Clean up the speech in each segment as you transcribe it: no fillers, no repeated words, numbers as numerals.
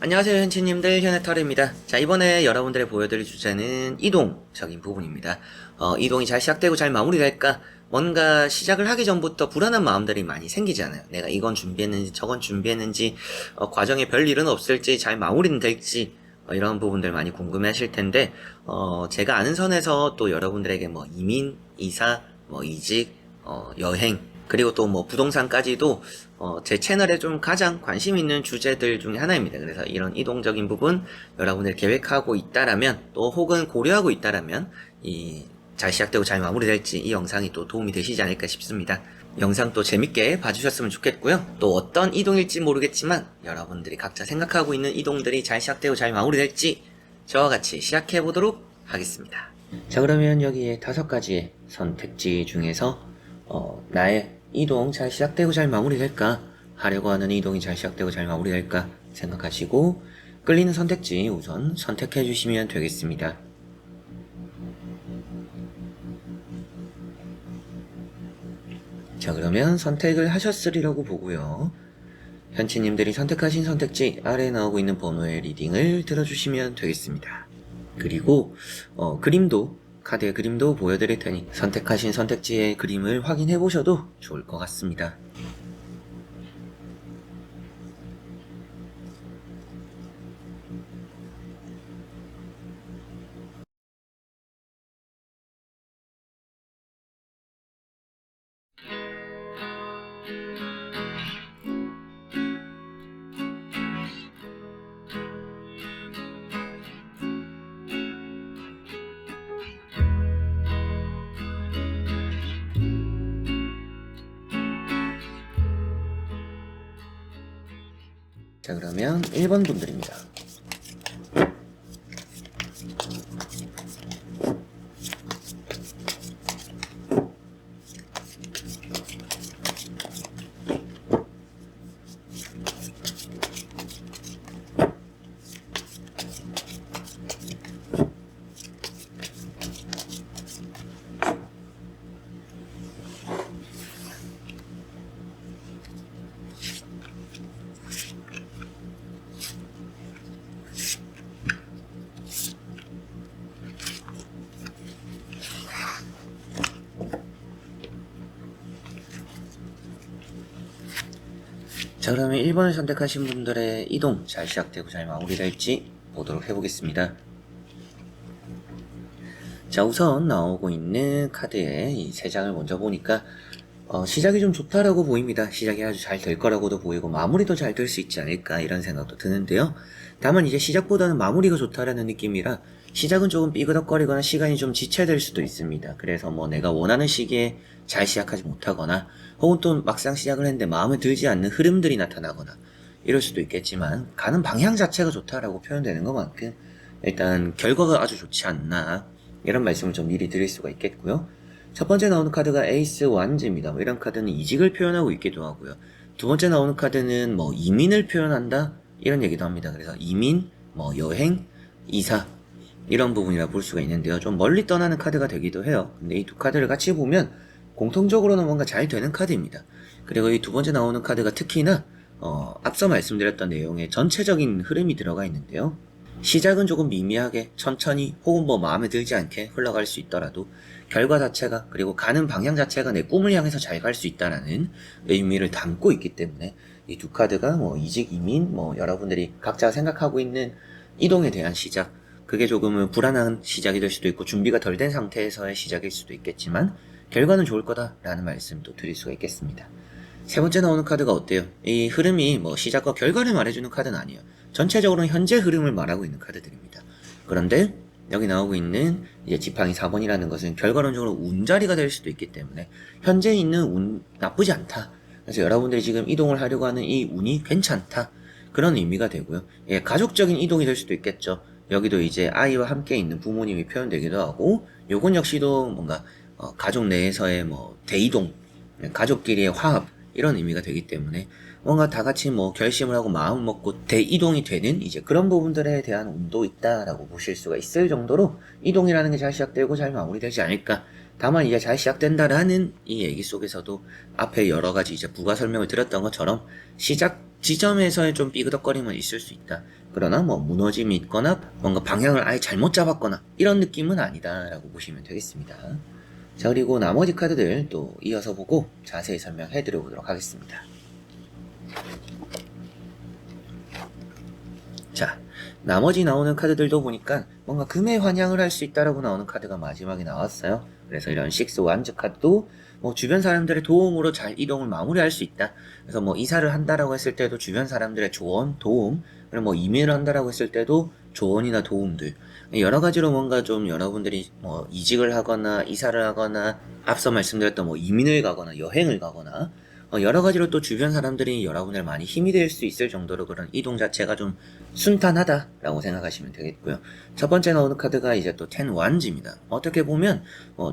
안녕하세요 현치님들, 현해터입니다. 자, 이번에 여러분들의 보여드릴 주제는 이동적인 부분입니다. 이동이 잘 시작되고 잘 마무리될까? 뭔가 시작을 하기 전부터 불안한 마음들이 많이 생기잖아요. 내가 이건 준비했는지 저건 준비했는지, 과정에 별일은 없을지, 잘 마무리는 될지, 이런 부분들 많이 궁금해 하실 텐데, 제가 아는 선에서 또 여러분들에게 뭐 이민, 이사, 뭐 이직, 여행, 그리고 또 뭐 부동산까지도 제 채널에 좀 가장 관심 있는 주제들 중에 하나입니다. 그래서 이런 이동적인 부분 여러분들 계획하고 있다라면, 또 혹은 고려하고 있다라면 잘 시작되고 잘 마무리될지 이 영상이 또 도움이 되시지 않을까 싶습니다. 영상 또 재밌게 봐주셨으면 좋겠고요. 또 어떤 이동일지 모르겠지만 여러분들이 각자 생각하고 있는 이동들이 잘 시작되고 잘 마무리될지 저와 같이 시작해 보도록 하겠습니다. 자, 그러면 여기에 5가지의 선택지 중에서 나의 이동 잘 시작되고 잘 마무리될까? 하려고 하는 이동이 잘 시작되고 잘 마무리될까? 생각하시고 끌리는 선택지 우선 선택해 주시면 되겠습니다. 자, 그러면 선택을 하셨으리라고 보고요. 현치님들이 선택하신 선택지 아래에 나오고 있는 번호의 리딩을 들어주시면 되겠습니다. 그리고 카드의 그림도 보여드릴 테니 선택하신 선택지의 그림을 확인해 보셔도 좋을 것 같습니다. 자, 그러면 1번 분들입니다. 자, 그러면 1번을 선택하신 분들의 이동 잘 시작되고 잘 마무리될지 보도록 해보겠습니다. 자, 우선 나오고 있는 카드의 이 3장을 먼저 보니까 시작이 좀 좋다라고 보입니다. 시작이 아주 잘 될 거라고도 보이고 마무리도 잘 될 수 있지 않을까 이런 생각도 드는데요. 다만 이제 시작보다는 마무리가 좋다라는 느낌이라 시작은 조금 삐그덕거리거나 시간이 좀 지체될 수도 있습니다. 그래서 뭐 내가 원하는 시기에 잘 시작하지 못하거나 혹은 또 막상 시작을 했는데 마음에 들지 않는 흐름들이 나타나거나 이럴 수도 있겠지만 가는 방향 자체가 좋다라고 표현되는 것만큼 일단 결과가 아주 좋지 않나 이런 말씀을 좀 미리 드릴 수가 있겠고요. 첫 번째 나오는 카드가 에이스 완즈입니다. 이런 카드는 이직을 표현하고 있기도 하고요. 두 번째 나오는 카드는 뭐 이민을 표현한다 이런 얘기도 합니다. 그래서 이민, 뭐 여행, 이사 이런 부분이라 볼 수가 있는데요. 좀 멀리 떠나는 카드가 되기도 해요. 근데 이 두 카드를 같이 보면 공통적으로는 뭔가 잘 되는 카드입니다. 그리고 이 두 번째 나오는 카드가 특히나 앞서 말씀드렸던 내용에 전체적인 흐름이 들어가 있는데요. 시작은 조금 미미하게 천천히 혹은 뭐 마음에 들지 않게 흘러갈 수 있더라도 결과 자체가 그리고 가는 방향 자체가 내 꿈을 향해서 잘 갈 수 있다라는 의미를 담고 있기 때문에 이 두 카드가 뭐 이직, 이민, 뭐 여러분들이 각자 생각하고 있는 이동에 대한 시작, 그게 조금은 불안한 시작이 될 수도 있고 준비가 덜 된 상태에서의 시작일 수도 있겠지만 결과는 좋을 거다라는 말씀도 드릴 수가 있겠습니다. 세 번째 나오는 카드가 어때요? 이 흐름이 뭐 시작과 결과를 말해주는 카드는 아니에요. 전체적으로는 현재 흐름을 말하고 있는 카드들입니다. 그런데 여기 나오고 있는 이제 지팡이 4번이라는 것은 결과론적으로 운자리가 될 수도 있기 때문에 현재 있는 운 나쁘지 않다. 그래서 여러분들이 지금 이동을 하려고 하는 이 운이 괜찮다. 그런 의미가 되고요. 예, 가족적인 이동이 될 수도 있겠죠. 여기도 이제 아이와 함께 있는 부모님이 표현되기도 하고, 요건 역시도 뭔가 가족 내에서의 뭐 대이동, 가족끼리의 화합 이런 의미가 되기 때문에 뭔가 다 같이 뭐 결심을 하고 마음 먹고 대이동이 되는 이제 그런 부분들에 대한 운도 있다라고 보실 수가 있을 정도로 이동이라는 게 잘 시작되고 잘 마무리되지 않을까. 다만 이제 잘 시작된다라는 이 얘기 속에서도 앞에 여러 가지 이제 부가 설명을 드렸던 것처럼 시작 지점에서의 좀 삐그덕거림은 있을 수 있다. 그러나 뭐 무너짐이 있거나 뭔가 방향을 아예 잘못 잡았거나 이런 느낌은 아니다라고 보시면 되겠습니다. 자, 그리고 나머지 카드들 또 이어서 보고 자세히 설명해 드려보도록 하겠습니다. 자, 나머지 나오는 카드들도 보니까 뭔가 금의 환영을 할 수 있다라고 나오는 카드가 마지막에 나왔어요. 그래서 이런 식스 완즈 카드도 뭐 주변 사람들의 도움으로 잘 이동을 마무리할 수 있다. 그래서 뭐 이사를 한다라고 했을 때도 주변 사람들의 조언, 도움, 그리고 뭐 이민을 한다라고 했을 때도 조언이나 도움들, 여러 가지로 뭔가 좀 여러분들이 뭐 이직을 하거나 이사를 하거나 앞서 말씀드렸던 뭐 이민을 가거나 여행을 가거나 여러 가지로 또 주변 사람들이 여러분을 많이 힘이 될 수 있을 정도로 그런 이동 자체가 좀 순탄하다라고 생각하시면 되겠고요. 첫 번째 나오는 카드가 이제 또 10 완즈입니다. 어떻게 보면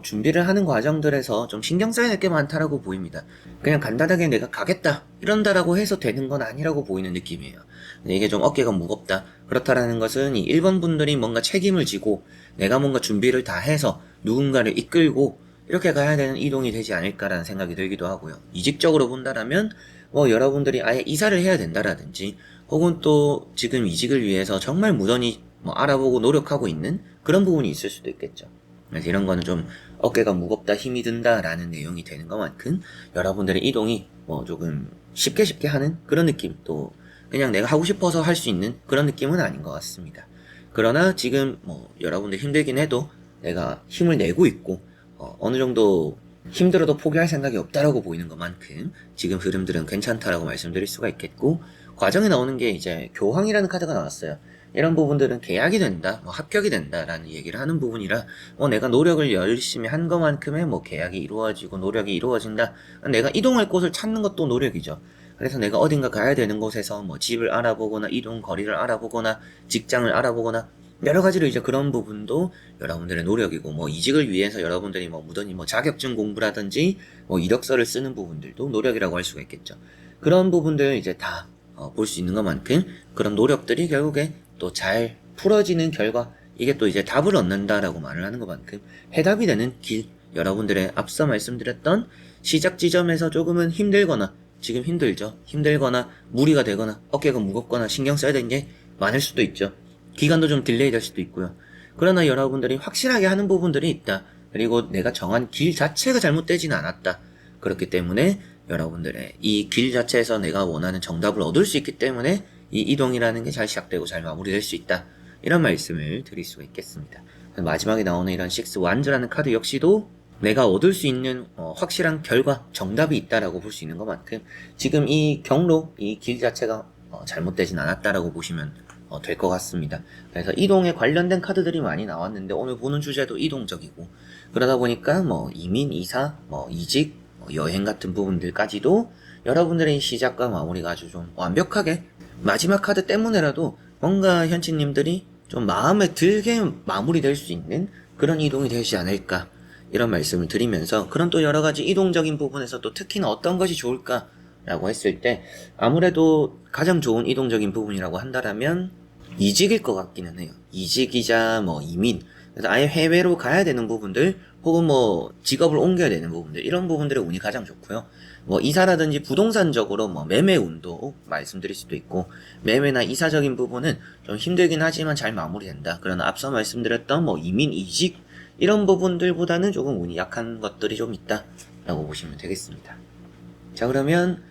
준비를 하는 과정들에서 좀 신경 써야 될 게 많다라고 보입니다. 그냥 간단하게 내가 가겠다 이런다라고 해서 되는 건 아니라고 보이는 느낌이에요. 근데 이게 좀 어깨가 무겁다. 그렇다라는 것은 이 1번 분들이 뭔가 책임을 지고 내가 뭔가 준비를 다 해서 누군가를 이끌고 이렇게 가야 되는 이동이 되지 않을까라는 생각이 들기도 하고요. 이직적으로 본다라면 여러분들이 아예 이사를 해야 된다라든지 혹은 또 지금 이직을 위해서 정말 무던히 알아보고 노력하고 있는 그런 부분이 있을 수도 있겠죠. 그래서 이런 거는 좀 어깨가 무겁다, 힘이 든다라는 내용이 되는 것만큼 여러분들의 이동이 조금 쉽게 하는 그런 느낌, 또 그냥 내가 하고 싶어서 할 수 있는 그런 느낌은 아닌 것 같습니다. 그러나 지금 여러분들 힘들긴 해도 내가 힘을 내고 있고 어느 정도 힘들어도 포기할 생각이 없다라고 보이는 것만큼 지금 흐름들은 괜찮다라고 말씀드릴 수가 있겠고, 과정에 나오는 게 이제 교황이라는 카드가 나왔어요. 이런 부분들은 계약이 된다, 합격이 된다라는 얘기를 하는 부분이라 내가 노력을 열심히 한 것만큼의 계약이 이루어지고 노력이 이루어진다. 내가 이동할 곳을 찾는 것도 노력이죠. 그래서 내가 어딘가 가야 되는 곳에서 집을 알아보거나 이동 거리를 알아보거나 직장을 알아보거나 여러 가지로 이제 그런 부분도 여러분들의 노력이고, 이직을 위해서 여러분들이 무던히 자격증 공부라든지 이력서를 쓰는 부분들도 노력이라고 할 수가 있겠죠. 그런 부분들 이제 다 볼 수 있는 것만큼 그런 노력들이 결국에 또 잘 풀어지는 결과, 이게 또 이제 답을 얻는다라고 말을 하는 것만큼 해답이 되는 길, 여러분들의 앞서 말씀드렸던 시작 지점에서 조금은 힘들거나, 지금 힘들거나 무리가 되거나 어깨가 무겁거나 신경 써야 되는 게 많을 수도 있죠. 기간도 좀 딜레이 될 수도 있고요. 그러나 여러분들이 확실하게 하는 부분들이 있다. 그리고 내가 정한 길 자체가 잘못되지는 않았다. 그렇기 때문에 여러분들의 이 길 자체에서 내가 원하는 정답을 얻을 수 있기 때문에 이 이동이라는 게 잘 시작되고 잘 마무리될 수 있다. 이런 말씀을 드릴 수가 있겠습니다. 마지막에 나오는 이런 식스 완즈라는 카드 역시도 내가 얻을 수 있는 확실한 결과, 정답이 있다라고 볼 수 있는 것만큼 지금 이 경로, 이 길 자체가 잘못되진 않았다라고 보시면 될 것 같습니다. 그래서 이동에 관련된 카드들이 많이 나왔는데 오늘 보는 주제도 이동적이고, 그러다 보니까 이민, 이사, 이직, 여행 같은 부분들까지도 여러분들의 시작과 마무리가 아주 좀 완벽하게, 마지막 카드 때문에라도 뭔가 현치님들이 좀 마음에 들게 마무리될 수 있는 그런 이동이 되지 않을까, 이런 말씀을 드리면서, 그런 또 여러 가지 이동적인 부분에서 또 특히나 어떤 것이 좋을까 라고 했을 때 아무래도 가장 좋은 이동적인 부분이라고 한다라면 이직일 것 같기는 해요. 이직이자 이민, 그래서 아예 해외로 가야 되는 부분들, 혹은 직업을 옮겨야 되는 부분들, 이런 부분들의 운이 가장 좋고요. 이사라든지 부동산적으로 매매 운도 말씀드릴 수도 있고, 매매나 이사적인 부분은 좀 힘들긴 하지만 잘 마무리된다. 그러나 앞서 말씀드렸던 이민, 이직 이런 부분들보다는 조금 운이 약한 것들이 좀 있다 라고 보시면 되겠습니다. 자, 그러면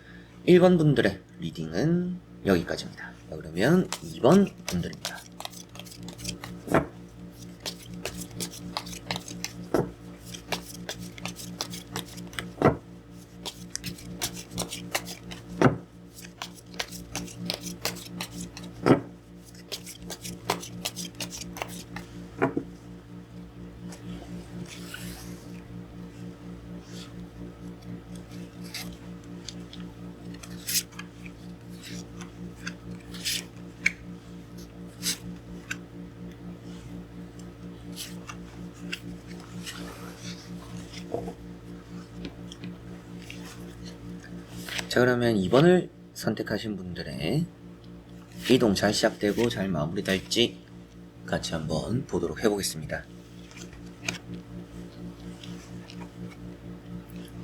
1번 분들의 리딩은 여기까지입니다. 자, 그러면 2번 분들입니다. 자, 그러면 2번을 선택하신 분들의 이동 잘 시작되고 잘 마무리될지 같이 한번 보도록 해보겠습니다.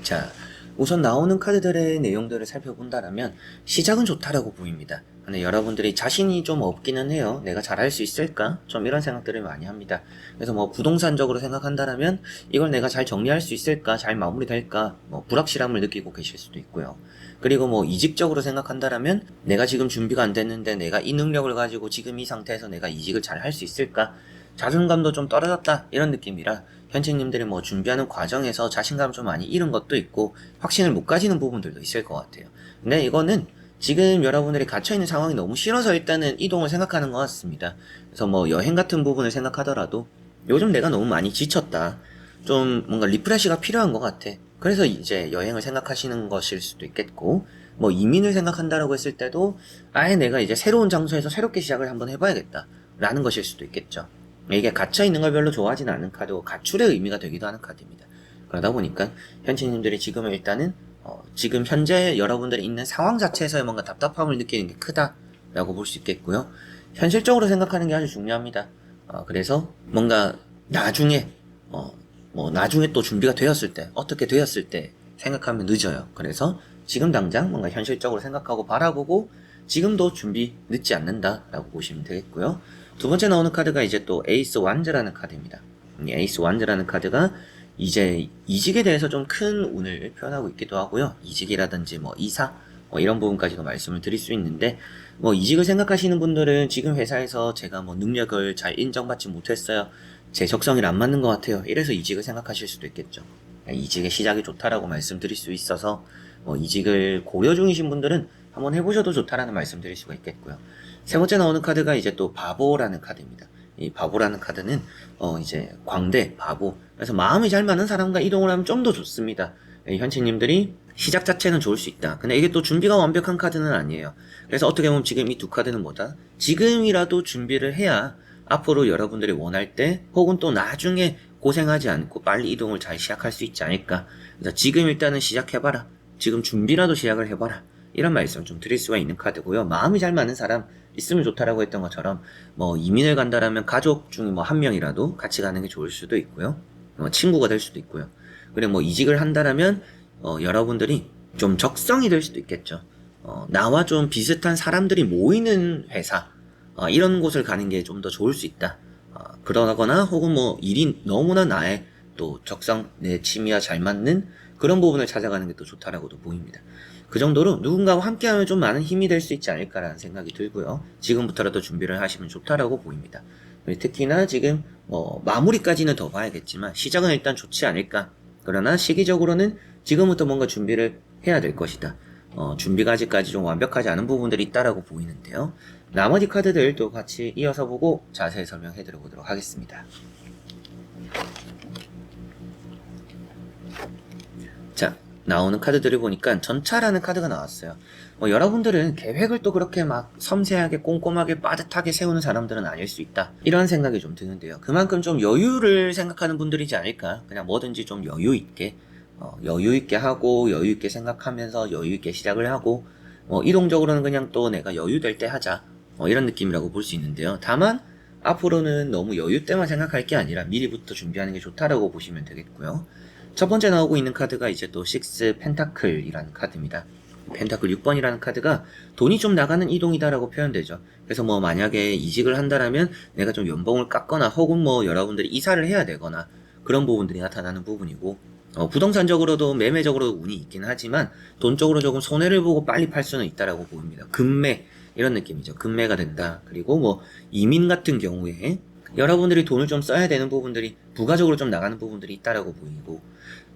자, 우선 나오는 카드들의 내용들을 살펴본다면 시작은 좋다라고 보입니다. 근데 여러분들이 자신이 좀 없기는 해요. 내가 잘할 수 있을까? 좀 이런 생각들을 많이 합니다. 그래서 뭐 부동산적으로 생각한다면 이걸 내가 잘 정리할 수 있을까? 잘 마무리될까? 뭐 불확실함을 느끼고 계실 수도 있고요. 그리고 뭐 이직적으로 생각한다면 내가 지금 준비가 안 됐는데 내가 이 능력을 가지고 지금 이 상태에서 내가 이직을 잘 할 수 있을까? 자존감도 좀 떨어졌다 이런 느낌이라 현직님들이 뭐 준비하는 과정에서 자신감 좀 많이 잃은 것도 있고 확신을 못 가지는 부분들도 있을 것 같아요. 근데 이거는 지금 여러분들이 갇혀있는 상황이 너무 싫어서 일단은 이동을 생각하는 것 같습니다. 그래서 뭐 여행 같은 부분을 생각하더라도 요즘 내가 너무 많이 지쳤다. 좀 뭔가 리프레시가 필요한 것 같아. 그래서 이제 여행을 생각하시는 것일 수도 있겠고, 뭐 이민을 생각한다라고 했을 때도 아예 내가 이제 새로운 장소에서 새롭게 시작을 한번 해봐야겠다. 라는 것일 수도 있겠죠. 이게 갇혀있는 걸 별로 좋아하지는 않은 카드고 가출의 의미가 되기도 하는 카드입니다. 그러다 보니까 현치님들이 지금은 일단은 지금 현재 여러분들이 있는 상황 자체에서의 뭔가 답답함을 느끼는 게 크다라고 볼 수 있겠고요. 현실적으로 생각하는 게 아주 중요합니다. 그래서 뭔가 나중에 뭐 나중에 또 준비가 되었을 때 어떻게 되었을 때 생각하면 늦어요. 그래서 지금 당장 뭔가 현실적으로 생각하고 바라보고 지금도 준비 늦지 않는다라고 보시면 되겠고요. 두 번째 나오는 카드가 이제 또 에이스 완즈라는 카드입니다. 이 에이스 완즈라는 카드가 이제 이직에 대해서 좀 큰 운을 표현하고 있기도 하고요. 이직이라든지 뭐 이사 뭐 이런 부분까지도 말씀을 드릴 수 있는데, 뭐 이직을 생각하시는 분들은 지금 회사에서 제가 뭐 능력을 잘 인정받지 못했어요. 제 적성이랑 안 맞는 것 같아요. 이래서 이직을 생각하실 수도 있겠죠. 이직의 시작이 좋다라고 말씀드릴 수 있어서 뭐 이직을 고려 중이신 분들은 한번 해보셔도 좋다라는 말씀 드릴 수가 있겠고요. 세 번째 나오는 카드가 이제 또 바보라는 카드입니다. 이 바보라는 카드는 이제 광대, 바보. 그래서 마음이 잘 맞는 사람과 이동을 하면 좀 더 좋습니다. 현치님들이 시작 자체는 좋을 수 있다. 근데 이게 또 준비가 완벽한 카드는 아니에요. 그래서 어떻게 보면 지금 이 두 카드는 뭐다? 지금이라도 준비를 해야 앞으로 여러분들이 원할 때 혹은 또 나중에 고생하지 않고 빨리 이동을 잘 시작할 수 있지 않을까. 그래서 지금 일단은 시작해봐라. 지금 준비라도 시작을 해봐라. 이런 말씀 좀 드릴 수가 있는 카드고요. 마음이 잘 맞는 사람 있으면 좋다라고 했던 것처럼 뭐 이민을 간다라면 가족 중에 뭐 한 명이라도 같이 가는 게 좋을 수도 있고요. 친구가 될 수도 있고요. 그리고 뭐 이직을 한다라면 여러분들이 좀 적성이 될 수도 있겠죠. 나와 좀 비슷한 사람들이 모이는 회사 이런 곳을 가는 게 좀 더 좋을 수 있다. 그러거나 혹은 뭐 일이 너무나 나의 또 적성 내 취미와 잘 맞는 그런 부분을 찾아가는 게 또 좋다라고도 보입니다. 그 정도로 누군가와 함께하면 좀 많은 힘이 될 수 있지 않을까라는 생각이 들고요. 지금부터라도 준비를 하시면 좋다라고 보입니다. 특히나 지금 마무리까지는 더 봐야겠지만 시작은 일단 좋지 않을까. 그러나 시기적으로는 지금부터 뭔가 준비를 해야 될 것이다. 준비가 아직까지 좀 완벽하지 않은 부분들이 있다라고 보이는데요. 나머지 카드들도 같이 이어서 보고 자세히 설명해 드려보도록 하겠습니다. 자, 나오는 카드들을 보니까 전차라는 카드가 나왔어요. 여러분들은 계획을 또 그렇게 막 섬세하게 꼼꼼하게 빠듯하게 세우는 사람들은 아닐 수 있다. 이런 생각이 좀 드는데요. 그만큼 좀 여유를 생각하는 분들이지 않을까. 그냥 뭐든지 좀 여유 있게 하고 여유 있게 생각하면서 여유 있게 시작을 하고 이동적으로는 그냥 또 내가 여유 될 때 하자. 이런 느낌이라고 볼 수 있는데요. 다만 앞으로는 너무 여유 때만 생각할 게 아니라 미리부터 준비하는 게 좋다라고 보시면 되겠고요. 첫 번째 나오고 있는 카드가 이제 또 6 펜타클이라는 카드입니다. 펜타클 6번이라는 카드가 돈이 좀 나가는 이동이다라고 표현되죠. 그래서 뭐 만약에 이직을 한다라면 내가 좀 연봉을 깎거나 혹은 뭐 여러분들이 이사를 해야 되거나 그런 부분들이 나타나는 부분이고, 부동산적으로도 매매적으로 운이 있긴 하지만 돈적으로 조금 손해를 보고 빨리 팔 수는 있다라고 보입니다. 금매 이런 느낌이죠. 금매가 된다. 그리고 뭐 이민 같은 경우에 여러분들이 돈을 좀 써야 되는 부분들이 부가적으로 좀 나가는 부분들이 있다라고 보이고,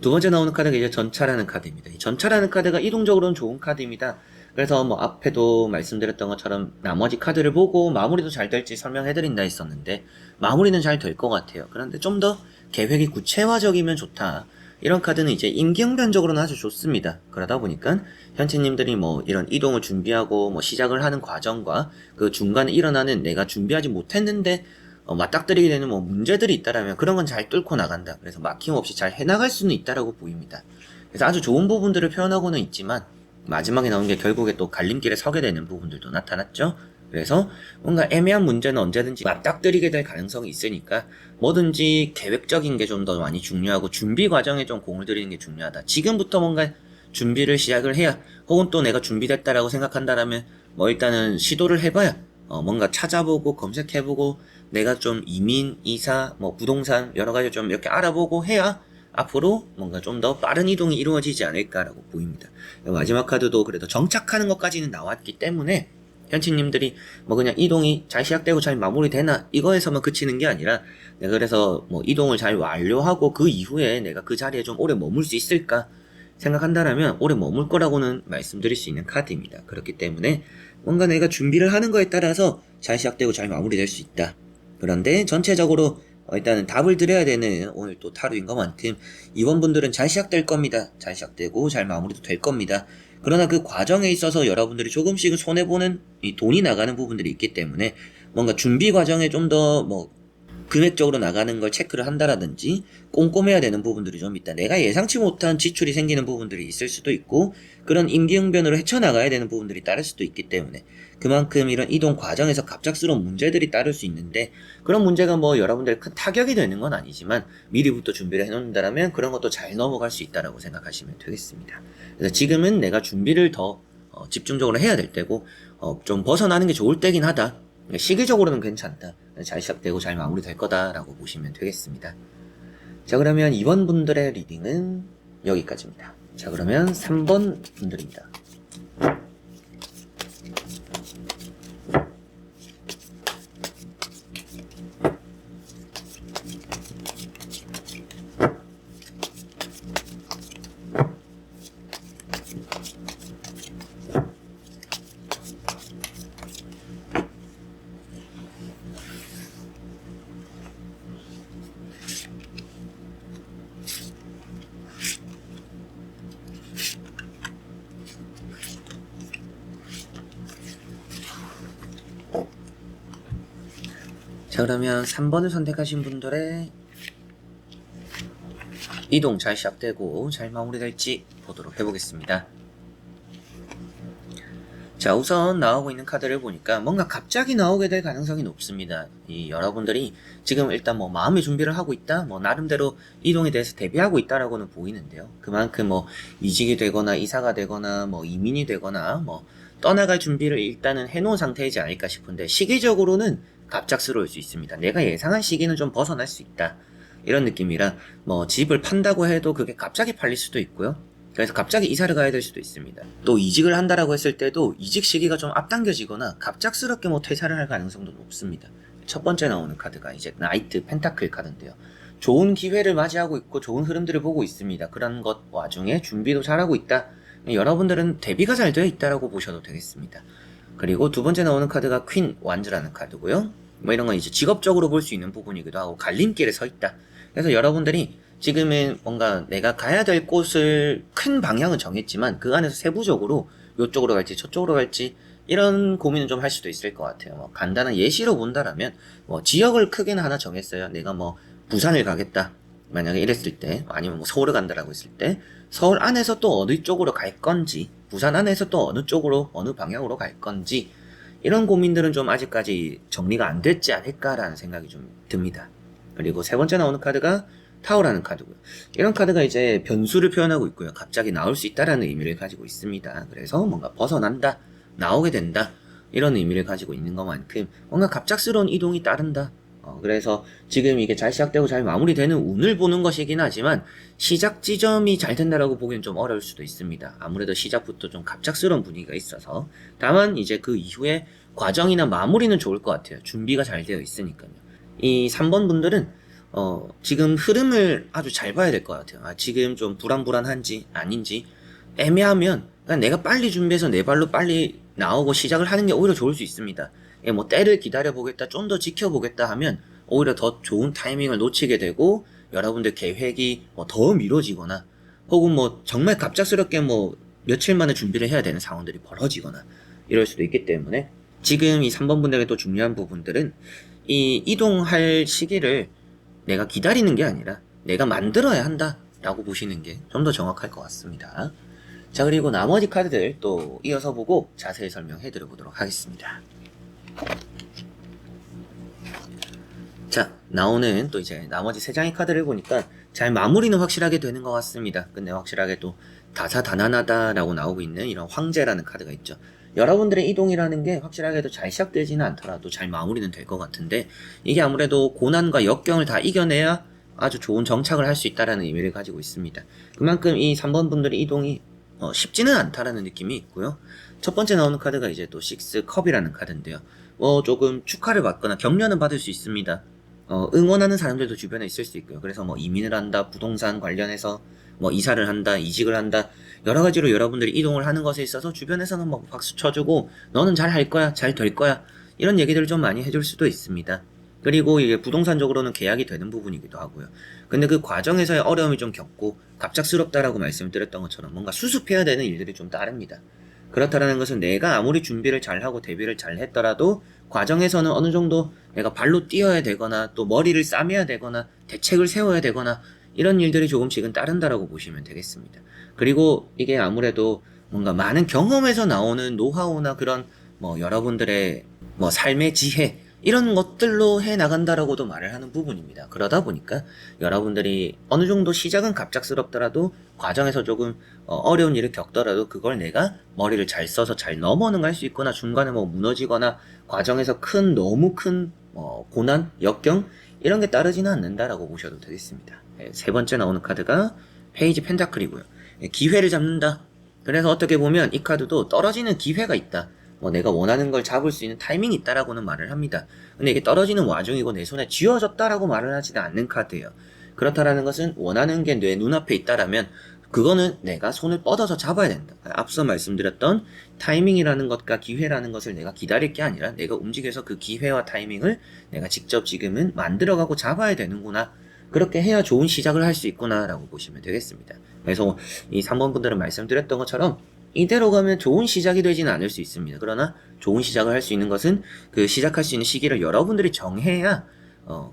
두 번째 나오는 카드가 이제 전차라는 카드입니다. 이 전차라는 카드가 이동적으로는 좋은 카드입니다. 그래서 뭐 앞에도 말씀드렸던 것처럼 나머지 카드를 보고 마무리도 잘 될지 설명해드린다 했었는데 마무리는 잘 될 것 같아요. 그런데 좀 더 계획이 구체화적이면 좋다. 이런 카드는 이제 임기응변적으로는 아주 좋습니다. 그러다 보니까 현치님들이 뭐 이런 이동을 준비하고 뭐 시작을 하는 과정과 그 중간에 일어나는 내가 준비하지 못했는데 맞닥뜨리게 되는 뭐 문제들이 있다라면 그런 건 잘 뚫고 나간다. 그래서 막힘없이 잘 해나갈 수는 있다라고 보입니다. 그래서 아주 좋은 부분들을 표현하고는 있지만 마지막에 나온 게 결국에 또 갈림길에 서게 되는 부분들도 나타났죠. 그래서 뭔가 애매한 문제는 언제든지 맞닥뜨리게 될 가능성이 있으니까 뭐든지 계획적인 게 좀 더 많이 중요하고 준비 과정에 좀 공을 들이는 게 중요하다. 지금부터 뭔가 준비를 시작을 해야, 혹은 또 내가 준비됐다라고 생각한다라면 뭐 일단은 시도를 해봐야 뭔가 찾아보고 검색해보고 내가 좀 이민, 이사, 뭐 부동산 여러 가지 좀 이렇게 알아보고 해야 앞으로 뭔가 좀 더 빠른 이동이 이루어지지 않을까라고 보입니다. 마지막 카드도 그래도 정착하는 것까지는 나왔기 때문에 현치님들이 뭐 그냥 이동이 잘 시작되고 잘 마무리되나 이거에서만 그치는 게 아니라, 내가 그래서 뭐 이동을 잘 완료하고 그 이후에 내가 그 자리에 좀 오래 머물 수 있을까 생각한다라면 오래 머물 거라고는 말씀드릴 수 있는 카드입니다. 그렇기 때문에 뭔가 내가 준비를 하는 거에 따라서 잘 시작되고 잘 마무리될 수 있다. 그런데 전체적으로 일단은 답을 드려야 되는 오늘 또 타로인 것만큼 이번 분들은 잘 시작될 겁니다. 잘 시작되고 잘 마무리도 될 겁니다. 그러나 그 과정에 있어서 여러분들이 조금씩은 손해보는 이 돈이 나가는 부분들이 있기 때문에 뭔가 준비 과정에 좀 더 뭐 금액적으로 나가는 걸 체크를 한다라든지 꼼꼼해야 되는 부분들이 좀 있다. 내가 예상치 못한 지출이 생기는 부분들이 있을 수도 있고 그런 임기응변으로 헤쳐나가야 되는 부분들이 따를 수도 있기 때문에 그만큼 이런 이동 과정에서 갑작스러운 문제들이 따를 수 있는데, 그런 문제가 뭐 여러분들 큰 타격이 되는 건 아니지만 미리부터 준비를 해놓는다면 그런 것도 잘 넘어갈 수 있다라고 생각하시면 되겠습니다. 그래서 지금은 내가 준비를 더 집중적으로 해야 될 때고 좀 벗어나는 게 좋을 때긴 하다. 시기적으로는 괜찮다. 잘 시작되고 잘 마무리될 거다라고 보시면 되겠습니다. 자, 그러면 이번 분들의 리딩은 여기까지입니다. 자, 그러면 3번 분들입니다. 자, 그러면 3번을 선택하신 분들의 이동 잘 시작되고 잘 마무리될지 보도록 해보겠습니다. 자, 우선 나오고 있는 카드를 보니까 뭔가 갑자기 나오게 될 가능성이 높습니다. 여러분들이 지금 일단 뭐 마음의 준비를 하고 있다, 뭐 나름대로 이동에 대해서 대비하고 있다라고는 보이는데요. 그만큼 뭐 이직이 되거나 이사가 되거나 뭐 이민이 되거나 뭐 떠나갈 준비를 일단은 해놓은 상태이지 않을까 싶은데, 시기적으로는 갑작스러울 수 있습니다. 내가 예상한 시기는 좀 벗어날 수 있다, 이런 느낌이라 뭐 집을 판다고 해도 그게 갑자기 팔릴 수도 있고요. 그래서 갑자기 이사를 가야 될 수도 있습니다. 또 이직을 한다라고 했을 때도 이직 시기가 좀 앞당겨지거나 갑작스럽게 뭐 퇴사를 할 가능성도 높습니다. 첫 번째 나오는 카드가 이제 나이트 펜타클 카드인데요. 좋은 기회를 맞이하고 있고 좋은 흐름들을 보고 있습니다. 그런 것 와중에 준비도 잘하고 있다. 여러분들은 대비가 잘 되어 있다라고 보셔도 되겠습니다. 그리고 두 번째 나오는 카드가 퀸 완즈라는 카드고요. 뭐 이런 건 이제 직업적으로 볼 수 있는 부분이기도 하고 갈림길에 서 있다. 그래서 여러분들이 지금은 뭔가 내가 가야 될 곳을 큰 방향은 정했지만 그 안에서 세부적으로 이쪽으로 갈지 저쪽으로 갈지 이런 고민은 좀 할 수도 있을 것 같아요. 뭐 간단한 예시로 본다라면 뭐 지역을 크게는 하나 정했어요. 내가 뭐 부산을 가겠다, 만약에 이랬을 때, 아니면 뭐 서울을 간다라고 했을 때 서울 안에서 또 어느 쪽으로 갈 건지, 부산 안에서 또 어느 쪽으로 어느 방향으로 갈 건지, 이런 고민들은 좀 아직까지 정리가 안 됐지 않을까라는 생각이 좀 듭니다. 그리고 세 번째 나오는 카드가 타워라는 카드고요. 이런 카드가 이제 변수를 표현하고 있고요. 갑자기 나올 수 있다라는 의미를 가지고 있습니다. 그래서 뭔가 벗어난다, 나오게 된다, 이런 의미를 가지고 있는 것만큼 뭔가 갑작스러운 이동이 따른다. 그래서 지금 이게 잘 시작되고 잘 마무리되는 운을 보는 것이긴 하지만 시작 지점이 잘 된다라고 보기엔 좀 어려울 수도 있습니다. 아무래도 시작부터 좀 갑작스러운 분위기가 있어서. 다만 이제 그 이후에 과정이나 마무리는 좋을 것 같아요. 준비가 잘 되어 있으니까요. 이 3번 분들은 지금 흐름을 아주 잘 봐야 될 것 같아요. 지금 좀 불안불안한지 아닌지 애매하면 그냥 내가 빨리 준비해서 내 발로 빨리 나오고 시작을 하는 게 오히려 좋을 수 있습니다. 뭐 때를 기다려보겠다, 좀 더 지켜보겠다 하면 오히려 더 좋은 타이밍을 놓치게 되고 여러분들 계획이 뭐 더 미뤄지거나 혹은 뭐 정말 갑작스럽게 뭐 며칠 만에 준비를 해야 되는 상황들이 벌어지거나 이럴 수도 있기 때문에 지금 이 3번 분들의 또 중요한 부분들은 이 이동할 시기를 내가 기다리는 게 아니라 내가 만들어야 한다 라고 보시는 게 좀 더 정확할 것 같습니다. 자, 그리고 나머지 카드들 또 이어서 보고 자세히 설명해 드려 보도록 하겠습니다. 자, 나오는 또 이제 나머지 3장의 카드를 보니까 잘 마무리는 확실하게 되는 것 같습니다. 근데 확실하게 또 다사다난하다라고 나오고 있는 이런 황제라는 카드가 있죠. 여러분들의 이동이라는 게 확실하게도 잘 시작되지는 않더라도 잘 마무리는 될 것 같은데, 이게 아무래도 고난과 역경을 다 이겨내야 아주 좋은 정착을 할 수 있다라는 의미를 가지고 있습니다. 그만큼 이 3번 분들의 이동이 쉽지는 않다라는 느낌이 있고요. 첫 번째 나오는 카드가 이제 또 6컵이라는 카드인데요. 조금 축하를 받거나 격려는 받을 수 있습니다. 응원하는 사람들도 주변에 있을 수 있고요. 그래서 뭐 이민을 한다, 부동산 관련해서 뭐 이사를 한다, 이직을 한다, 여러 가지로 여러분들이 이동을 하는 것에 있어서 주변에서는 뭐 박수 쳐주고 너는 잘 할 거야, 잘 될 거야, 이런 얘기들을 좀 많이 해줄 수도 있습니다. 그리고 이게 부동산적으로는 계약이 되는 부분이기도 하고요. 근데 그 과정에서의 어려움이 좀 겪고 갑작스럽다라고 말씀을 드렸던 것처럼 뭔가 수습해야 되는 일들이 좀 따릅니다. 그렇다라는 것은 내가 아무리 준비를 잘하고 대비를 잘 했더라도 과정에서는 어느 정도 내가 발로 뛰어야 되거나 또 머리를 싸매야 되거나 대책을 세워야 되거나 이런 일들이 조금씩은 따른다라고 보시면 되겠습니다. 그리고 이게 아무래도 뭔가 많은 경험에서 나오는 노하우나 그런 뭐 여러분들의 뭐 삶의 지혜 이런 것들로 해 나간다라고도 말을 하는 부분입니다. 그러다 보니까 여러분들이 어느 정도 시작은 갑작스럽더라도 과정에서 조금 어려운 일을 겪더라도 그걸 내가 머리를 잘 써서 잘 넘어갈 수 있거나 중간에 뭐 무너지거나 과정에서 너무 큰 고난, 역경 이런 게 따르지는 않는다라고 보셔도 되겠습니다. 세 번째 나오는 카드가 페이지 펜타클이고요. 기회를 잡는다. 그래서 어떻게 보면 이 카드도 떨어지는 기회가 있다. 내가 원하는 걸 잡을 수 있는 타이밍이 있다라고는 말을 합니다. 근데 이게 떨어지는 와중이고 내 손에 쥐어졌다라고 말을 하지는 않는 카드예요. 그렇다라는 것은 원하는 게 내 눈앞에 있다라면 그거는 내가 손을 뻗어서 잡아야 된다. 앞서 말씀드렸던 타이밍이라는 것과 기회라는 것을 내가 기다릴 게 아니라 내가 움직여서 그 기회와 타이밍을 내가 직접 지금은 만들어가고 잡아야 되는구나. 그렇게 해야 좋은 시작을 할 수 있구나 라고 보시면 되겠습니다. 그래서 이 3번 분들은 말씀드렸던 것처럼 이대로 가면 좋은 시작이 되지는 않을 수 있습니다. 그러나 좋은 시작을 할 수 있는 것은 그 시작할 수 있는 시기를 여러분들이 정해야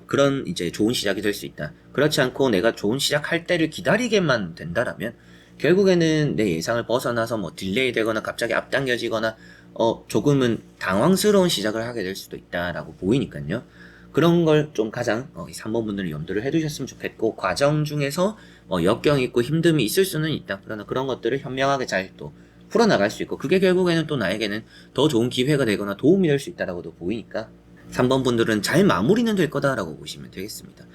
그런 이제 좋은 시작이 될 수 있다. 그렇지 않고 내가 좋은 시작할 때를 기다리게만 된다라면 결국에는 내 예상을 벗어나서 뭐 딜레이 되거나 갑자기 앞당겨지거나 조금은 당황스러운 시작을 하게 될 수도 있다라고 보이니까요. 그런 걸 좀 가장 3번 분들은 염두를 해두셨으면 좋겠고, 과정 중에서 역경이 있고 힘듦이 있을 수는 있다. 그러나 그런 것들을 현명하게 잘 또 풀어나갈 수 있고, 그게 결국에는 또 나에게는 더 좋은 기회가 되거나 도움이 될 수 있다라고도 보이니까 3번 분들은 잘 마무리는 될 거다라고 보시면 되겠습니다.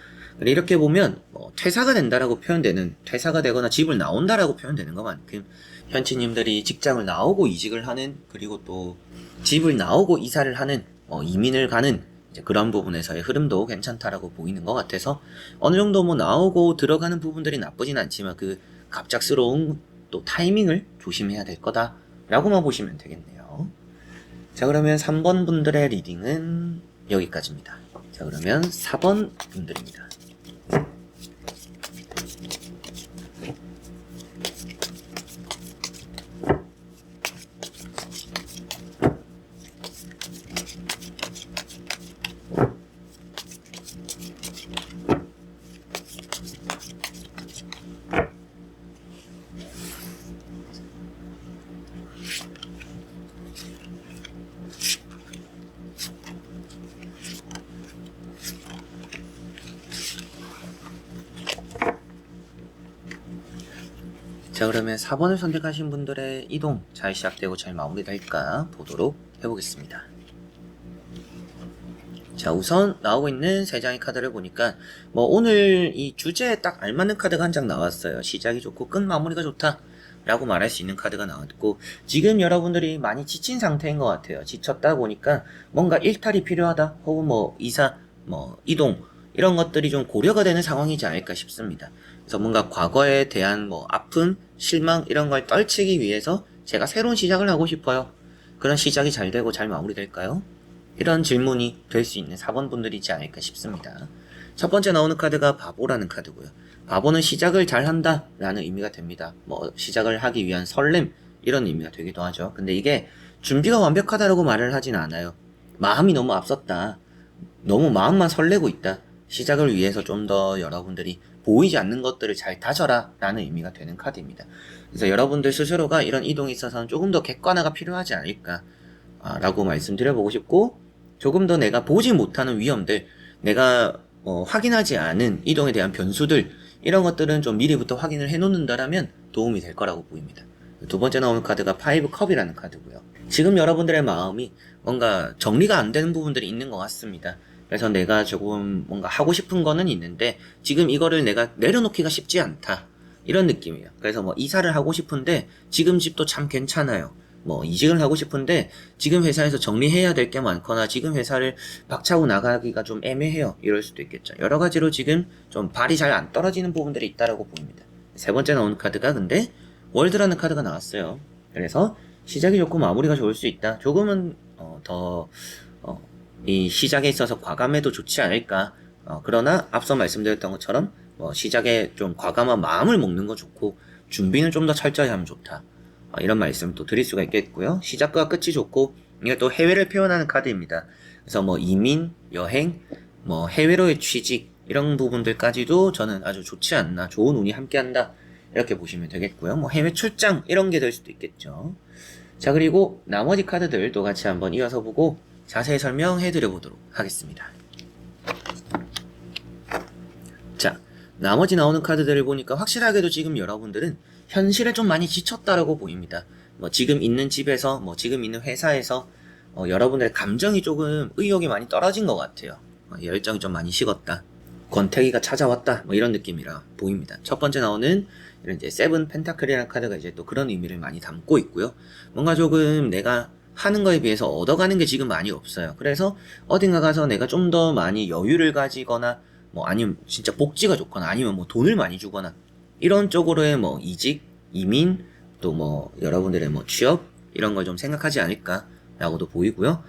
이렇게 보면 퇴사가 된다라고 표현되는, 퇴사가 되거나 집을 나온다라고 표현되는 것만큼 현치님들이 직장을 나오고 이직을 하는, 그리고 또 집을 나오고 이사를 하는, 이민을 가는 이제 그런 부분에서의 흐름도 괜찮다라고 보이는 것 같아서 어느 정도 뭐 나오고 들어가는 부분들이 나쁘진 않지만 그 갑작스러운 또 타이밍을 조심해야 될 거다라고만 보시면 되겠네요. 자, 그러면 3번 분들의 리딩은 여기까지입니다. 자, 그러면 4번 분들입니다. 자, 그러면 4번을 선택하신 분들의 이동 잘 시작되고 잘 마무리될까 보도록 해보겠습니다. 자, 우선 나오고 있는 3장의 카드를 보니까 오늘 이 주제에 딱 알맞는 카드가 한 장 나왔어요. 시작이 좋고 끝 마무리가 좋다 라고 말할 수 있는 카드가 나왔고, 지금 여러분들이 많이 지친 상태인 것 같아요. 지쳤다 보니까 뭔가 일탈이 필요하다, 혹은 이사, 이동 이런 것들이 좀 고려가 되는 상황이지 않을까 싶습니다. 그래서 뭔가 과거에 대한 아픔, 실망 이런 걸 떨치기 위해서 제가 새로운 시작을 하고 싶어요. 그런 시작이 잘 되고 잘 마무리될까요? 이런 질문이 될 수 있는 4번 분들이지 않을까 싶습니다. 첫 번째 나오는 카드가 바보라는 카드고요. 바보는 시작을 잘 한다 라는 의미가 됩니다. 시작을 하기 위한 설렘 이런 의미가 되기도 하죠. 근데 이게 준비가 완벽하다라고 말을 하진 않아요. 마음이 너무 앞섰다, 너무 마음만 설레고 있다, 시작을 위해서 좀 더 여러분들이 보이지 않는 것들을 잘 다져라 라는 의미가 되는 카드입니다. 그래서 여러분들 스스로가 이런 이동에 있어서는 조금 더 객관화가 필요하지 않을까 라고 말씀드려보고 싶고, 조금 더 내가 보지 못하는 위험들, 내가 확인하지 않은 이동에 대한 변수들, 이런 것들은 좀 미리부터 확인을 해 놓는다라면 도움이 될 거라고 보입니다. 두 번째 나오는 카드가 5컵이라는 카드고요. 지금 여러분들의 마음이 뭔가 정리가 안 되는 부분들이 있는 것 같습니다. 그래서 내가 조금 뭔가 하고 싶은 거는 있는데 지금 이거를 내가 내려놓기가 쉽지 않다. 이런 느낌이에요. 그래서 뭐 이사를 하고 싶은데 지금 집도 참 괜찮아요. 뭐 이직을 하고 싶은데 지금 회사에서 정리해야 될 게 많거나 지금 회사를 박차고 나가기가 좀 애매해요. 이럴 수도 있겠죠. 여러 가지로 지금 좀 발이 잘 안 떨어지는 부분들이 있다라고 보입니다. 세 번째 나오는 카드가 근데 월드라는 카드가 나왔어요. 그래서 시작이 좋고 마무리가 좋을 수 있다. 조금은 이 시작에 있어서 과감해도 좋지 않을까. 그러나 앞서 말씀드렸던 것처럼 시작에 좀 과감한 마음을 먹는 거 좋고 준비는 좀 더 철저히 하면 좋다. 이런 말씀을 또 드릴 수가 있겠고요. 시작과 끝이 좋고 이게 또 해외를 표현하는 카드입니다. 그래서 뭐 이민, 여행, 뭐 해외로의 취직 이런 부분들까지도 저는 아주 좋지 않나, 좋은 운이 함께한다 이렇게 보시면 되겠고요. 뭐 해외 출장 이런 게 될 수도 있겠죠. 자, 그리고 나머지 카드들도 같이 한번 이어서 보고 자세히 설명해 드려 보도록 하겠습니다. 자, 나머지 나오는 카드들을 보니까 확실하게도 지금 여러분들은 현실에 좀 많이 지쳤다라고 보입니다. 뭐 지금 있는 집에서, 뭐 지금 있는 회사에서 여러분들의 감정이 조금 의욕이 많이 떨어진 것 같아요. 열정이 좀 많이 식었다. 권태기가 찾아왔다. 뭐 이런 느낌이라 보입니다. 첫 번째 나오는 이런 이제 세븐 펜타클이라는 카드가 이제 또 그런 의미를 많이 담고 있고요. 뭔가 조금 내가 하는 거에 비해서 얻어가는 게 지금 많이 없어요. 그래서 어딘가 가서 내가 좀 더 많이 여유를 가지거나 뭐 아니면 진짜 복지가 좋거나 아니면 뭐 돈을 많이 주거나 이런 쪽으로의 뭐 이직, 이민, 또 뭐 여러분들의 뭐 취업 이런 걸 좀 생각하지 않을까라고도 보이고요.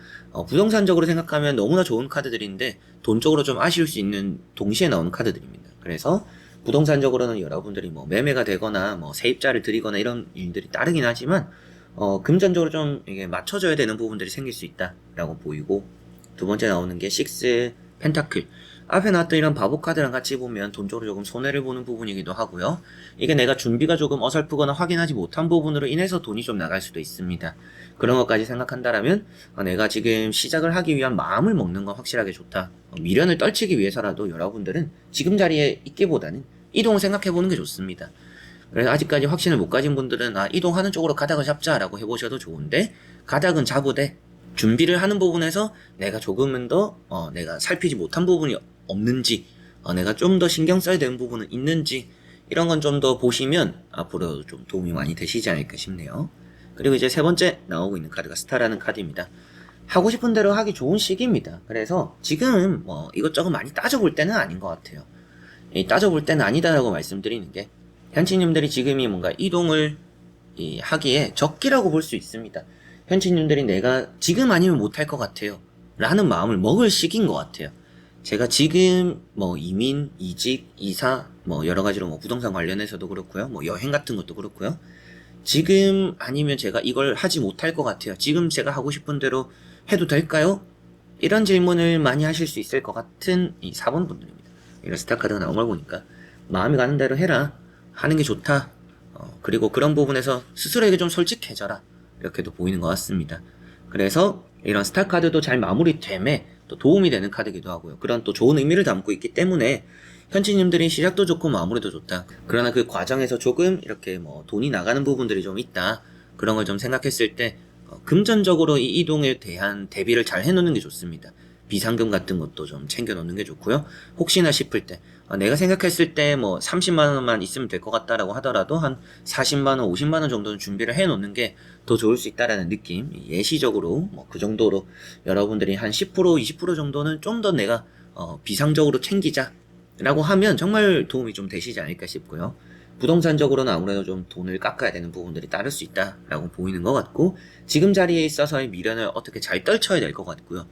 부동산적으로 생각하면 너무나 좋은 카드들인데 돈적으로 좀 아쉬울 수 있는 동시에 나오는 카드들입니다. 그래서 부동산적으로는 여러분들이 뭐 매매가 되거나 뭐 세입자를 들이거나 이런 일들이 따르긴 하지만 금전적으로 좀 이게 맞춰줘야 되는 부분들이 생길 수 있다라고 보이고 두 번째 나오는 게 6 펜타클. 앞에 나왔던 이런 바보 카드랑 같이 보면 돈적으로 조금 손해를 보는 부분이기도 하고요. 이게 내가 준비가 조금 어설프거나 확인하지 못한 부분으로 인해서 돈이 좀 나갈 수도 있습니다. 그런 것까지 생각한다라면 내가 지금 시작을 하기 위한 마음을 먹는 건 확실하게 좋다. 미련을 떨치기 위해서라도 여러분들은 지금 자리에 있기보다는 이동을 생각해보는 게 좋습니다. 그래서 아직까지 확신을 못 가진 분들은 이동하는 쪽으로 가닥을 잡자라고 해보셔도 좋은데 가닥은 잡으되 준비를 하는 부분에서 내가 조금은 더 내가 살피지 못한 부분이 없는지 내가 좀 더 신경 써야 되는 부분은 있는지 이런 건 좀 더 보시면 앞으로 좀 도움이 많이 되시지 않을까 싶네요. 그리고 이제 세 번째 나오고 있는 카드가 스타라는 카드입니다. 하고 싶은 대로 하기 좋은 시기입니다. 그래서 지금 뭐 이것저것 많이 따져볼 때는 아닌 것 같아요. 따져볼 때는 아니다라고 말씀드리는 게 현치님들이 지금이 뭔가 이동을 하기에 적기라고 볼 수 있습니다. 현치님들이 내가 지금 아니면 못할 것 같아요 라는 마음을 먹을 시기인 것 같아요. 제가 지금 뭐 이민, 이직, 이사 뭐 여러 가지로 뭐 부동산 관련해서도 그렇고요. 뭐 여행 같은 것도 그렇고요. 지금 아니면 제가 이걸 하지 못할 것 같아요. 지금 제가 하고 싶은 대로 해도 될까요? 이런 질문을 많이 하실 수 있을 것 같은 이 4번 분들입니다. 이런 스타 카드가 나온 걸 보니까 마음이 가는 대로 해라. 하는 게 좋다. 그리고 그런 부분에서 스스로에게 좀 솔직해져라. 이렇게도 보이는 것 같습니다. 그래서 이런 스타 카드도 잘 마무리됨에 또 도움이 되는 카드이기도 하고요. 그런 또 좋은 의미를 담고 있기 때문에 현치님들이 시작도 좋고 마무리도 좋다. 그러나 그 과정에서 조금 이렇게 뭐 돈이 나가는 부분들이 좀 있다. 그런 걸 좀 생각했을 때 금전적으로 이 이동에 대한 대비를 잘 해놓는 게 좋습니다. 비상금 같은 것도 좀 챙겨 놓는 게 좋고요. 혹시나 싶을 때 내가 생각했을 때 뭐 30만 원만 있으면 될 것 같다라고 하더라도 한 40만 원, 50만 원 정도는 준비를 해 놓는 게 더 좋을 수 있다라는 느낌. 예시적으로 뭐 그 정도로 여러분들이 한 10%, 20% 정도는 좀 더 내가 비상적으로 챙기자라고 하면 정말 도움이 좀 되시지 않을까 싶고요. 부동산적으로는 아무래도 좀 돈을 깎아야 되는 부분들이 따를 수 있다라고 보이는 것 같고 지금 자리에 있어서의 미련을 어떻게 잘 떨쳐야 될 것 같고요.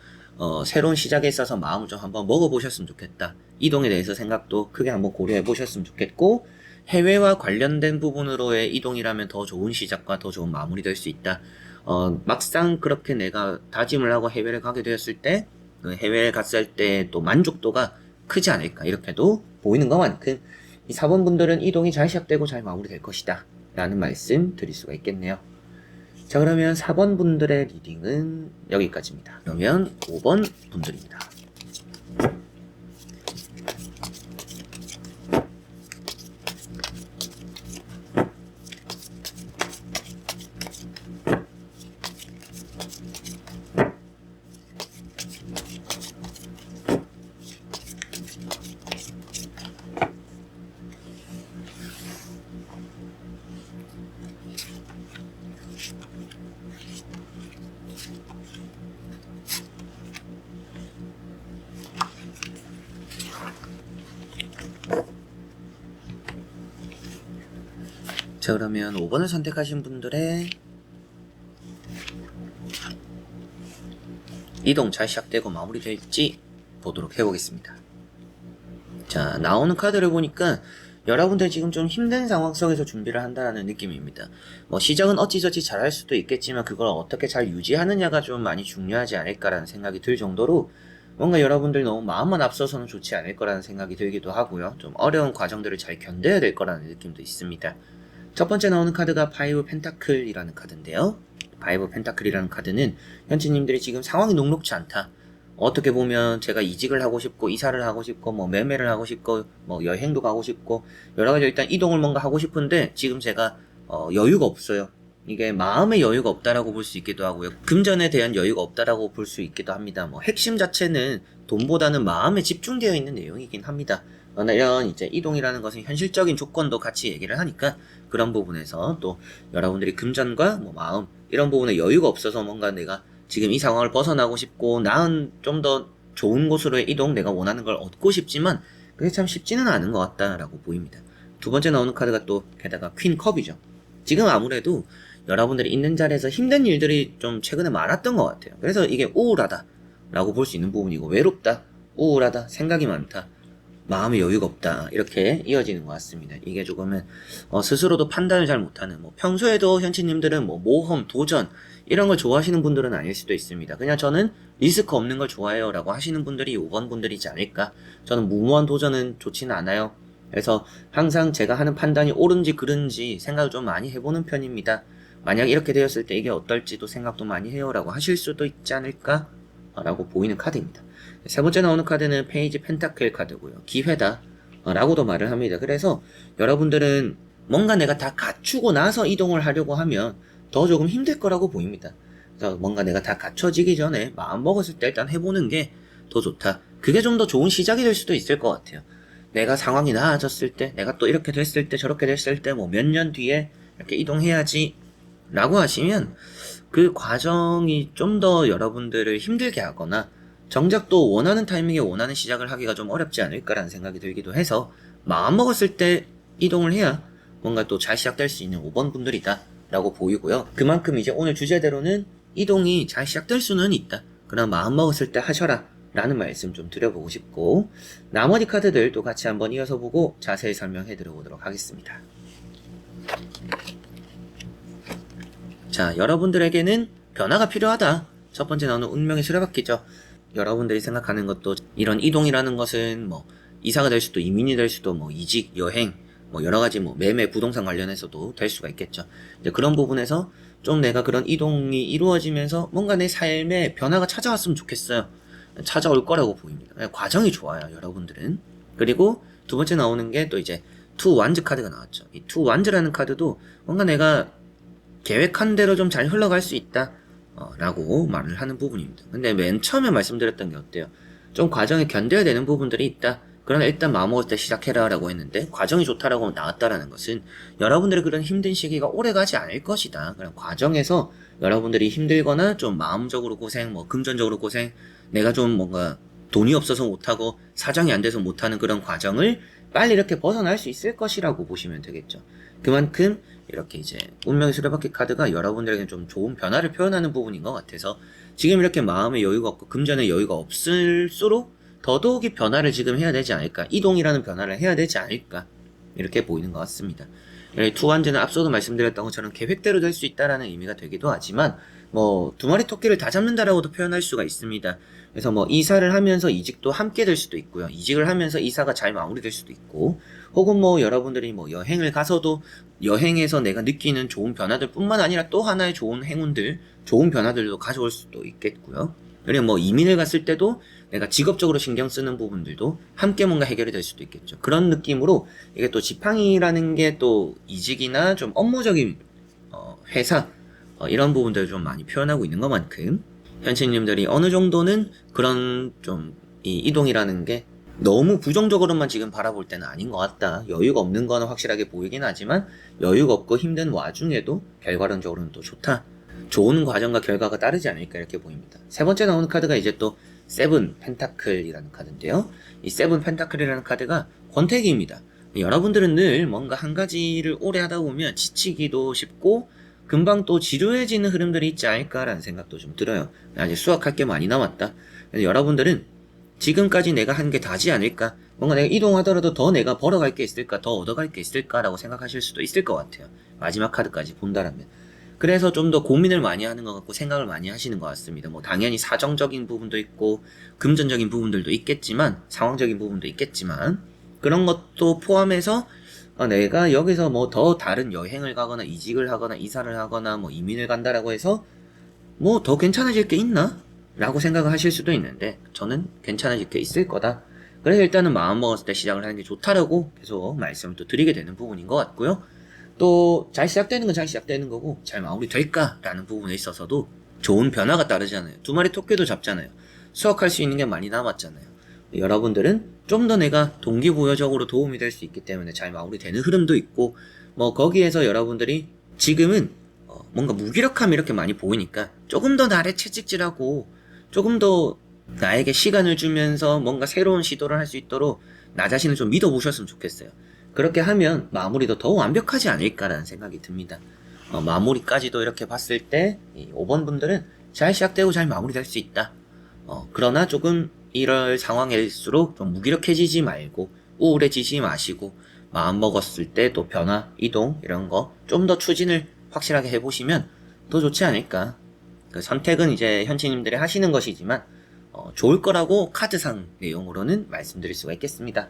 새로운 시작에 있어서 마음을 좀 한번 먹어보셨으면 좋겠다. 이동에 대해서 생각도 크게 한번 고려해 보셨으면 좋겠고 해외와 관련된 부분으로의 이동이라면 더 좋은 시작과 더 좋은 마무리 될 수 있다. 막상 그렇게 내가 다짐을 하고 해외를 가게 되었을 때 그 해외에 갔을 때 또 만족도가 크지 않을까 이렇게도 보이는 것만큼 이 4번 분들은 이동이 잘 시작되고 잘 마무리될 것이다 라는 말씀 드릴 수가 있겠네요. 자, 그러면 4번 분들의 리딩은 여기까지입니다. 그러면 5번 분들입니다. 자, 그러면 5번을 선택하신 분들의 이동 잘 시작되고 마무리될지 보도록 해보겠습니다. 자, 나오는 카드를 보니까 여러분들 지금 좀 힘든 상황 속에서 준비를 한다는 느낌입니다. 뭐 시작은 어찌저찌 잘할 수도 있겠지만 그걸 어떻게 잘 유지하느냐가 좀 많이 중요하지 않을까라는 생각이 들 정도로 뭔가 여러분들 너무 마음만 앞서서는 좋지 않을 거라는 생각이 들기도 하고요. 좀 어려운 과정들을 잘 견뎌야 될 거라는 느낌도 있습니다. 첫 번째 나오는 카드가 파이브 펜타클이라는 카드인데요. 파이브 펜타클이라는 카드는 현지님들이 지금 상황이 녹록지 않다. 어떻게 보면 제가 이직을 하고 싶고 이사를 하고 싶고 뭐 매매를 하고 싶고 뭐 여행도 가고 싶고 여러 가지 일단 이동을 뭔가 하고 싶은데 지금 제가 여유가 없어요. 이게 마음의 여유가 없다라고 볼 수 있기도 하고요. 금전에 대한 여유가 없다라고 볼 수 있기도 합니다. 뭐 핵심 자체는 돈보다는 마음에 집중되어 있는 내용이긴 합니다. 그러나 이런 이제 이동이라는 것은 현실적인 조건도 같이 얘기를 하니까 그런 부분에서 또 여러분들이 금전과 뭐 마음 이런 부분에 여유가 없어서 뭔가 내가 지금 이 상황을 벗어나고 싶고 나은 좀 더 좋은 곳으로의 이동 내가 원하는 걸 얻고 싶지만 그게 참 쉽지는 않은 것 같다라고 보입니다. 두 번째 나오는 카드가 또 게다가 퀸 컵이죠. 지금 아무래도 여러분들이 있는 자리에서 힘든 일들이 좀 최근에 많았던 것 같아요. 그래서 이게 우울하다 라고 볼 수 있는 부분이고 외롭다, 우울하다, 생각이 많다, 마음의 여유가 없다 이렇게 이어지는 것 같습니다. 이게 조금은 스스로도 판단을 잘 못하는 뭐 평소에도 현치님들은 뭐 모험, 도전 이런 걸 좋아하시는 분들은 아닐 수도 있습니다. 그냥 저는 리스크 없는 걸 좋아해요 라고 하시는 분들이 5번 분들이지 않을까. 저는 무모한 도전은 좋지는 않아요. 그래서 항상 제가 하는 판단이 옳은지 그른지 생각을 좀 많이 해보는 편입니다. 만약 이렇게 되었을 때 이게 어떨지도 생각도 많이 해요 라고 하실 수도 있지 않을까 라고 보이는 카드입니다. 세 번째 나오는 카드는 페이지 펜타클 카드고요. 기회다 라고도 말을 합니다. 그래서 여러분들은 뭔가 내가 다 갖추고 나서 이동을 하려고 하면 더 조금 힘들 거라고 보입니다. 그래서 뭔가 내가 다 갖춰지기 전에 마음 먹었을 때 일단 해보는 게 더 좋다. 그게 좀 더 좋은 시작이 될 수도 있을 것 같아요. 내가 상황이 나아졌을 때, 내가 또 이렇게 됐을 때, 저렇게 됐을 때, 뭐 몇 년 뒤에 이렇게 이동해야지 라고 하시면 그 과정이 좀 더 여러분들을 힘들게 하거나 정작 또 원하는 타이밍에 원하는 시작을 하기가 좀 어렵지 않을까라는 생각이 들기도 해서 마음 먹었을 때 이동을 해야 뭔가 또 잘 시작될 수 있는 5번 분들이다 라고 보이고요. 그만큼 이제 오늘 주제대로는 이동이 잘 시작될 수는 있다. 그러나 마음 먹었을 때 하셔라 라는 말씀 좀 드려보고 싶고 나머지 카드들도 같이 한번 이어서 보고 자세히 설명해 드려보도록 하겠습니다. 자, 여러분들에게는 변화가 필요하다. 첫 번째 나오는 운명의 수레바퀴죠. 여러분들이 생각하는 것도 이런 이동이라는 것은 뭐 이사가 될 수도 이민이 될 수도 뭐 이직, 여행 뭐 여러 가지 뭐 매매, 부동산 관련해서도 될 수가 있겠죠. 이제 그런 부분에서 좀 내가 그런 이동이 이루어지면서 뭔가 내 삶에 변화가 찾아왔으면 좋겠어요. 찾아올 거라고 보입니다. 과정이 좋아요, 여러분들은. 그리고 두 번째 나오는 게 또 이제 투 완즈 카드가 나왔죠. 이 투 완즈라는 카드도 뭔가 내가 계획한 대로 좀 잘 흘러갈 수 있다 라고 말을 하는 부분입니다. 근데 맨 처음에 말씀드렸던 게 어때요? 좀 과정에 견뎌야 되는 부분들이 있다. 그러나 일단 마음먹을 때 시작해라 라고 했는데 과정이 좋다라고 나왔다라는 것은 여러분들의 그런 힘든 시기가 오래가지 않을 것이다. 그런 과정에서 여러분들이 힘들거나 좀 마음적으로 고생, 뭐 금전적으로 고생, 내가 좀 뭔가 돈이 없어서 못하고 사정이 안 돼서 못하는 그런 과정을 빨리 이렇게 벗어날 수 있을 것이라고 보시면 되겠죠. 그만큼 이렇게 이제 운명의 수레바퀴 카드가 여러분들에게 좀 좋은 변화를 표현하는 부분인 것 같아서 지금 이렇게 마음의 여유가 없고 금전의 여유가 없을수록 더더욱이 변화를 지금 해야 되지 않을까, 이동이라는 변화를 해야 되지 않을까 이렇게 보이는 것 같습니다. 투완즈는 앞서도 말씀드렸던 것처럼 계획대로 될 수 있다라는 의미가 되기도 하지만 뭐 두 마리 토끼를 다 잡는다라고도 표현할 수가 있습니다. 그래서 뭐 이사를 하면서 이직도 함께 될 수도 있고요. 이직을 하면서 이사가 잘 마무리될 수도 있고, 혹은 뭐 여러분들이 뭐 여행을 가서도 여행에서 내가 느끼는 좋은 변화들 뿐만 아니라 또 하나의 좋은 행운들, 좋은 변화들도 가져올 수도 있겠고요. 그리고 뭐 이민을 갔을 때도 내가 직업적으로 신경 쓰는 부분들도 함께 뭔가 해결이 될 수도 있겠죠. 그런 느낌으로 이게 또 지팡이라는 게 또 이직이나 좀 업무적인 회사 이런 부분들을 좀 많이 표현하고 있는 것만큼 현치님들이 어느 정도는 그런 좀 이 이동이라는 게 너무 부정적으로만 지금 바라볼 때는 아닌 것 같다. 여유가 없는 거는 확실하게 보이긴 하지만 여유가 없고 힘든 와중에도 결과론적으로는 또 좋다. 좋은 과정과 결과가 따르지 않을까 이렇게 보입니다. 세 번째 나오는 카드가 이제 또 세븐 펜타클이라는 카드인데요. 이 세븐 펜타클이라는 카드가 권태기입니다. 여러분들은 늘 뭔가 한 가지를 오래 하다 보면 지치기도 쉽고 금방 또 지루해지는 흐름들이 있지 않을까라는 생각도 좀 들어요. 아직 수확할 게 많이 남았다. 그래서 여러분들은 지금까지 내가 한 게 다지 않을까? 뭔가 내가 이동하더라도 더 내가 벌어갈 게 있을까? 더 얻어갈 게 있을까라고 생각하실 수도 있을 것 같아요. 마지막 카드까지 본다라면. 그래서 좀 더 고민을 많이 하는 것 같고 생각을 많이 하시는 것 같습니다. 뭐 당연히 사정적인 부분도 있고 금전적인 부분들도 있겠지만 상황적인 부분도 있겠지만 그런 것도 포함해서 내가 여기서 뭐 더 다른 여행을 가거나 이직을 하거나 이사를 하거나 뭐 이민을 간다라고 해서 뭐 더 괜찮아질 게 있나? 라고 생각을 하실 수도 있는데 저는 괜찮아질 게 있을 거다. 그래서 일단은 마음 먹었을 때 시작을 하는 게 좋다라고 계속 말씀을 또 드리게 되는 부분인 것 같고요. 또 잘 시작되는 건 잘 시작되는 거고 잘 마무리될까라는 부분에 있어서도 좋은 변화가 따르잖아요. 두 마리 토끼도 잡잖아요. 수확할 수 있는 게 많이 남았잖아요. 여러분들은 좀 더 내가 동기부여적으로 도움이 될 수 있기 때문에 잘 마무리되는 흐름도 있고 뭐 거기에서 여러분들이 지금은 뭔가 무기력함이 이렇게 많이 보이니까 조금 더 나를 채찍질하고 조금 더 나에게 시간을 주면서 뭔가 새로운 시도를 할 수 있도록 나 자신을 좀 믿어보셨으면 좋겠어요. 그렇게 하면 마무리도 더 완벽하지 않을까라는 생각이 듭니다. 마무리까지도 이렇게 봤을 때 5번 분들은 잘 시작되고 잘 마무리될 수 있다. 그러나 조금 이럴 상황일수록 좀 무기력해지지 말고 우울해지지 마시고 마음 먹었을 때 또 변화, 이동 이런 거 좀 더 추진을 확실하게 해보시면 더 좋지 않을까. 그 선택은 이제 현치님들이 하시는 것이지만 좋을 거라고 카드상 내용으로는 말씀드릴 수가 있겠습니다.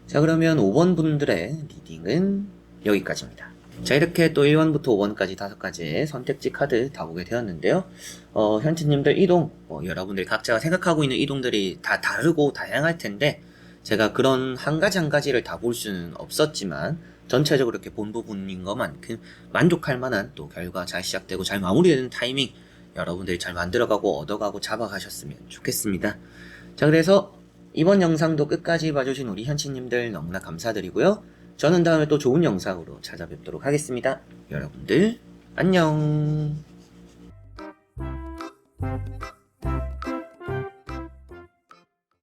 자, 그러면 5번 분들의 리딩은 여기까지입니다. 자, 이렇게 또 1번부터 5번까지 5가지의 선택지 카드 다 보게 되었는데요. 현치님들 이동, 여러분들이 각자가 생각하고 있는 이동들이 다 다르고 다양할 텐데 제가 그런 한 가지 한 가지를 다 볼 수는 없었지만 전체적으로 이렇게 본 부분인 것만큼 만족할 만한 또 결과 잘 시작되고 잘 마무리되는 타이밍 여러분들이 잘 만들어가고 얻어가고 잡아가셨으면 좋겠습니다. 자, 그래서 이번 영상도 끝까지 봐주신 우리 현치님들 너무나 감사드리고요. 저는 다음에 또 좋은 영상으로 찾아뵙도록 하겠습니다. 여러분들 안녕.